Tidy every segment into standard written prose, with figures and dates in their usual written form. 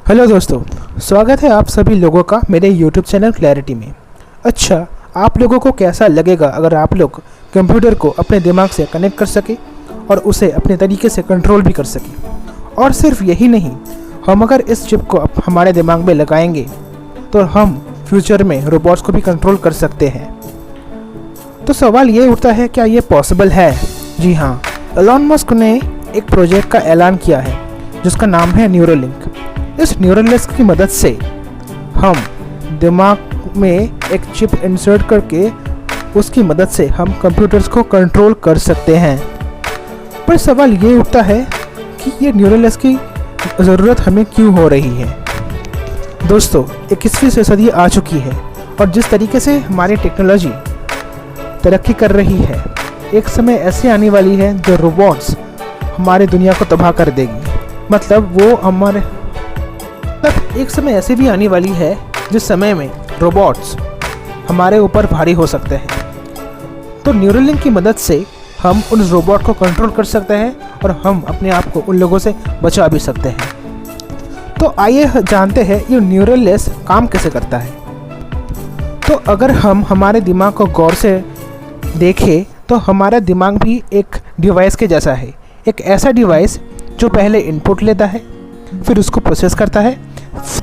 Hello दोस्तों, स्वागत है आप सभी लोगों का मेरे YouTube चैनल क्लैरिटी में। अच्छा, आप लोगों को कैसा लगेगा अगर आप लोग कंप्यूटर को अपने दिमाग से कनेक्ट कर सके और उसे अपने तरीके से कंट्रोल भी कर सके। और सिर्फ यही नहीं, हम अगर इस चिप को हमारे दिमाग में लगाएंगे तो हम फ्यूचर में रोबोट्स को भी कंट्रोल कर सकते हैं। तो सवाल ये उठता है, क्या ये पॉसिबल है? जी हाँ, एलन मस्क ने एक प्रोजेक्ट का ऐलान किया है जिसका नाम है न्यूरोलिंक। इस न्यूरोलिंक की मदद से हम दिमाग में एक चिप इंसर्ट करके उसकी मदद से हम कंप्यूटर्स को कंट्रोल कर सकते हैं। पर सवाल ये उठता है कि ये न्यूरोलिंक की ज़रूरत हमें क्यों हो रही है? दोस्तों, 21वीं सदी आ चुकी है और जिस तरीके से हमारी टेक्नोलॉजी तरक्की कर रही है, एक समय ऐसे आने वाली है जो रोबोट्स हमारी दुनिया को तबाह कर देगी। मतलब एक समय ऐसी भी आने वाली है जिस समय में रोबोट्स हमारे ऊपर भारी हो सकते हैं। तो न्यूरोलिंक की मदद से हम उन रोबोट को कंट्रोल कर सकते हैं और हम अपने आप को उन लोगों से बचा भी सकते हैं। तो आइए जानते हैं ये न्यूरोलिंक काम कैसे करता है। तो अगर हम हमारे दिमाग को गौर से देखें तो हमारा दिमाग भी एक डिवाइस के जैसा है। एक ऐसा डिवाइस जो पहले इनपुट लेता है, फिर उसको प्रोसेस करता है,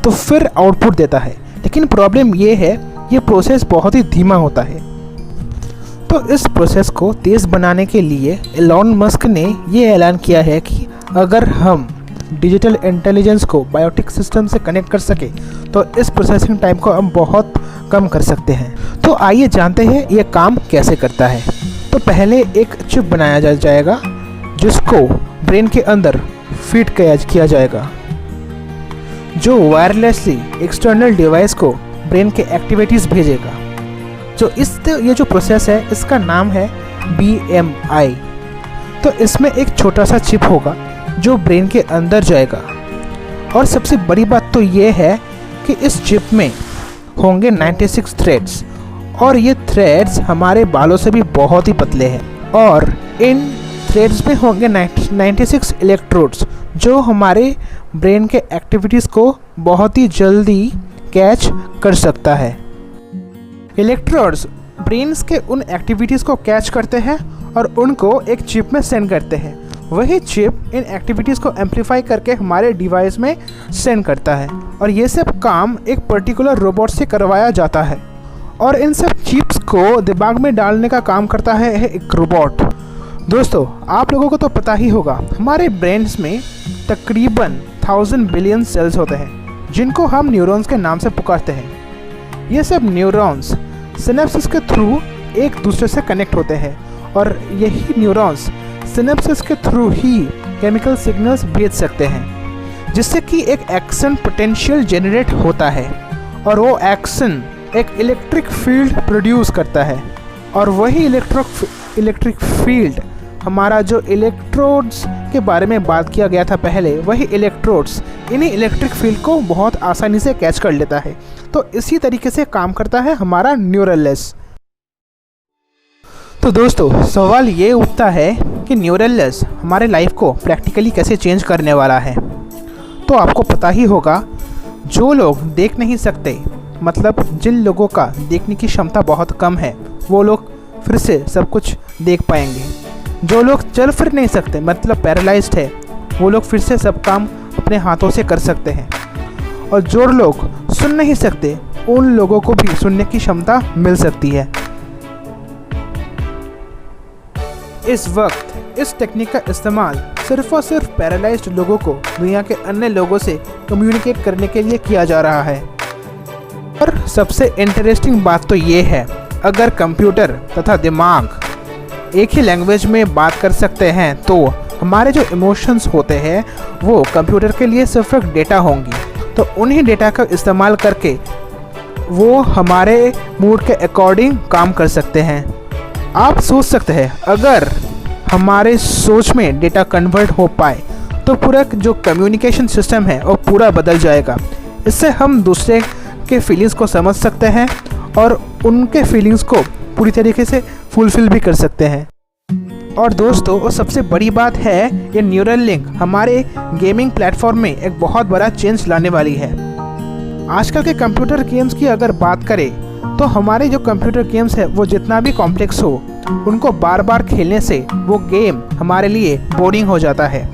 तो फिर आउटपुट देता है। लेकिन प्रॉब्लम ये है, ये प्रोसेस बहुत ही धीमा होता है। तो इस प्रोसेस को तेज़ बनाने के लिए एलन मस्क ने ये ऐलान किया है कि अगर हम डिजिटल इंटेलिजेंस को बायोटिक सिस्टम से कनेक्ट कर सके तो इस प्रोसेसिंग टाइम को हम बहुत कम कर सकते हैं। तो आइए जानते हैं ये काम कैसे करता है। तो पहले एक चिप बनाया जाएगा जिसको ब्रेन के अंदर फिट किया जाएगा, जो वायरलेसली एक्सटर्नल डिवाइस को ब्रेन के एक्टिविटीज़ भेजेगा। ये जो प्रोसेस है इसका नाम है BMI। तो इसमें एक छोटा सा चिप होगा जो ब्रेन के अंदर जाएगा। और सबसे बड़ी बात तो ये है कि इस चिप में होंगे 96 थ्रेड्स, और ये थ्रेड्स हमारे बालों से भी बहुत ही पतले हैं। और इन थ्रेड्स में होंगे 96 इलेक्ट्रोड्स जो हमारे ब्रेन के एक्टिविटीज़ को बहुत ही जल्दी कैच कर सकता है। इलेक्ट्रोड्स ब्रेन्स के उन एक्टिविटीज़ को कैच करते हैं और उनको एक चिप में सेंड करते हैं। वही चिप इन एक्टिविटीज़ को एम्पलीफाई करके हमारे डिवाइस में सेंड करता है, और ये सब काम एक पर्टिकुलर रोबोट से करवाया जाता है। और इन सब चिप्स को दिमाग में डालने का काम करता है एक रोबोट। दोस्तों, आप लोगों को तो पता ही होगा, हमारे ब्रेन्स में तकरीबन 1000 बिलियन सेल्स होते हैं जिनको हम न्यूरॉन्स के नाम से पुकारते हैं। ये सब न्यूरॉन्स सिनेप्सिस के थ्रू एक दूसरे से कनेक्ट होते हैं, और यही न्यूरॉन्स सिनेप्सिस के थ्रू ही केमिकल सिग्नल्स भेज सकते हैं, जिससे कि एक एक्शन पोटेंशियल जनरेट होता है, और वो एक्शन एक इलेक्ट्रिक फील्ड प्रोड्यूस करता है। और वही इलेक्ट्रिक फील्ड हमारा जो इलेक्ट्रोड्स के बारे में बात किया गया था पहले, वही इलेक्ट्रोड्स इन्हीं इलेक्ट्रिक फील्ड को बहुत आसानी से कैच कर लेता है। तो इसी तरीके से काम करता है हमारा न्यूरोलिंक। तो दोस्तों, सवाल ये उठता है कि न्यूरोलिंक हमारे लाइफ को प्रैक्टिकली कैसे चेंज करने वाला है। तो आपको पता ही होगा, जो लोग देख नहीं सकते, मतलब जिन लोगों का देखने की क्षमता बहुत कम है, वो लोग फिर से सब कुछ देख पाएंगे। जो लोग चल फिर नहीं सकते, मतलब पैरालाइज्ड है, वो लोग फिर से सब काम अपने हाथों से कर सकते हैं। और जो लोग सुन नहीं सकते, उन लोगों को भी सुनने की क्षमता मिल सकती है। इस वक्त इस टेक्निक का इस्तेमाल सिर्फ और सिर्फ पैरालाइज्ड लोगों को दुनिया के अन्य लोगों से कम्युनिकेट करने के लिए किया जा रहा है। और सबसे इंटरेस्टिंग बात तो ये है, अगर कंप्यूटर तथा दिमाग एक ही लैंग्वेज में बात कर सकते हैं तो हमारे जो इमोशंस होते हैं वो कंप्यूटर के लिए सिर्फ एक डेटा होंगी। तो उन्हीं डेटा का इस्तेमाल करके वो हमारे मूड के अकॉर्डिंग काम कर सकते हैं। आप सोच सकते हैं, अगर हमारे सोच में डेटा कन्वर्ट हो पाए तो पूरा जो कम्युनिकेशन सिस्टम है वो पूरा बदल जाएगा। इससे हम दूसरे के फीलिंग्स को समझ सकते हैं और उनके फीलिंग्स को पूरी तरीके से फुलफिल भी कर सकते हैं। और दोस्तों, वो सबसे बड़ी बात है, ये न्यूरल लिंक हमारे गेमिंग प्लेटफॉर्म में एक बहुत बड़ा चेंज लाने वाली है। आजकल के कंप्यूटर गेम्स की अगर बात करें तो हमारे जो कंप्यूटर गेम्स है वो जितना भी कॉम्प्लेक्स हो, उनको बार बार खेलने से वो गेम हमारे लिए बोरिंग हो जाता है।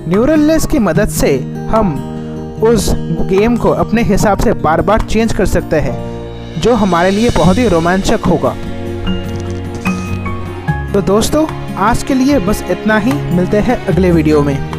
न्यूरल लेस की मदद से हम उस गेम को अपने हिसाब से बार बार चेंज कर सकते हैं, जो हमारे लिए बहुत ही रोमांचक होगा। तो दोस्तों, आज के लिए बस इतना ही। मिलते हैं अगले वीडियो में।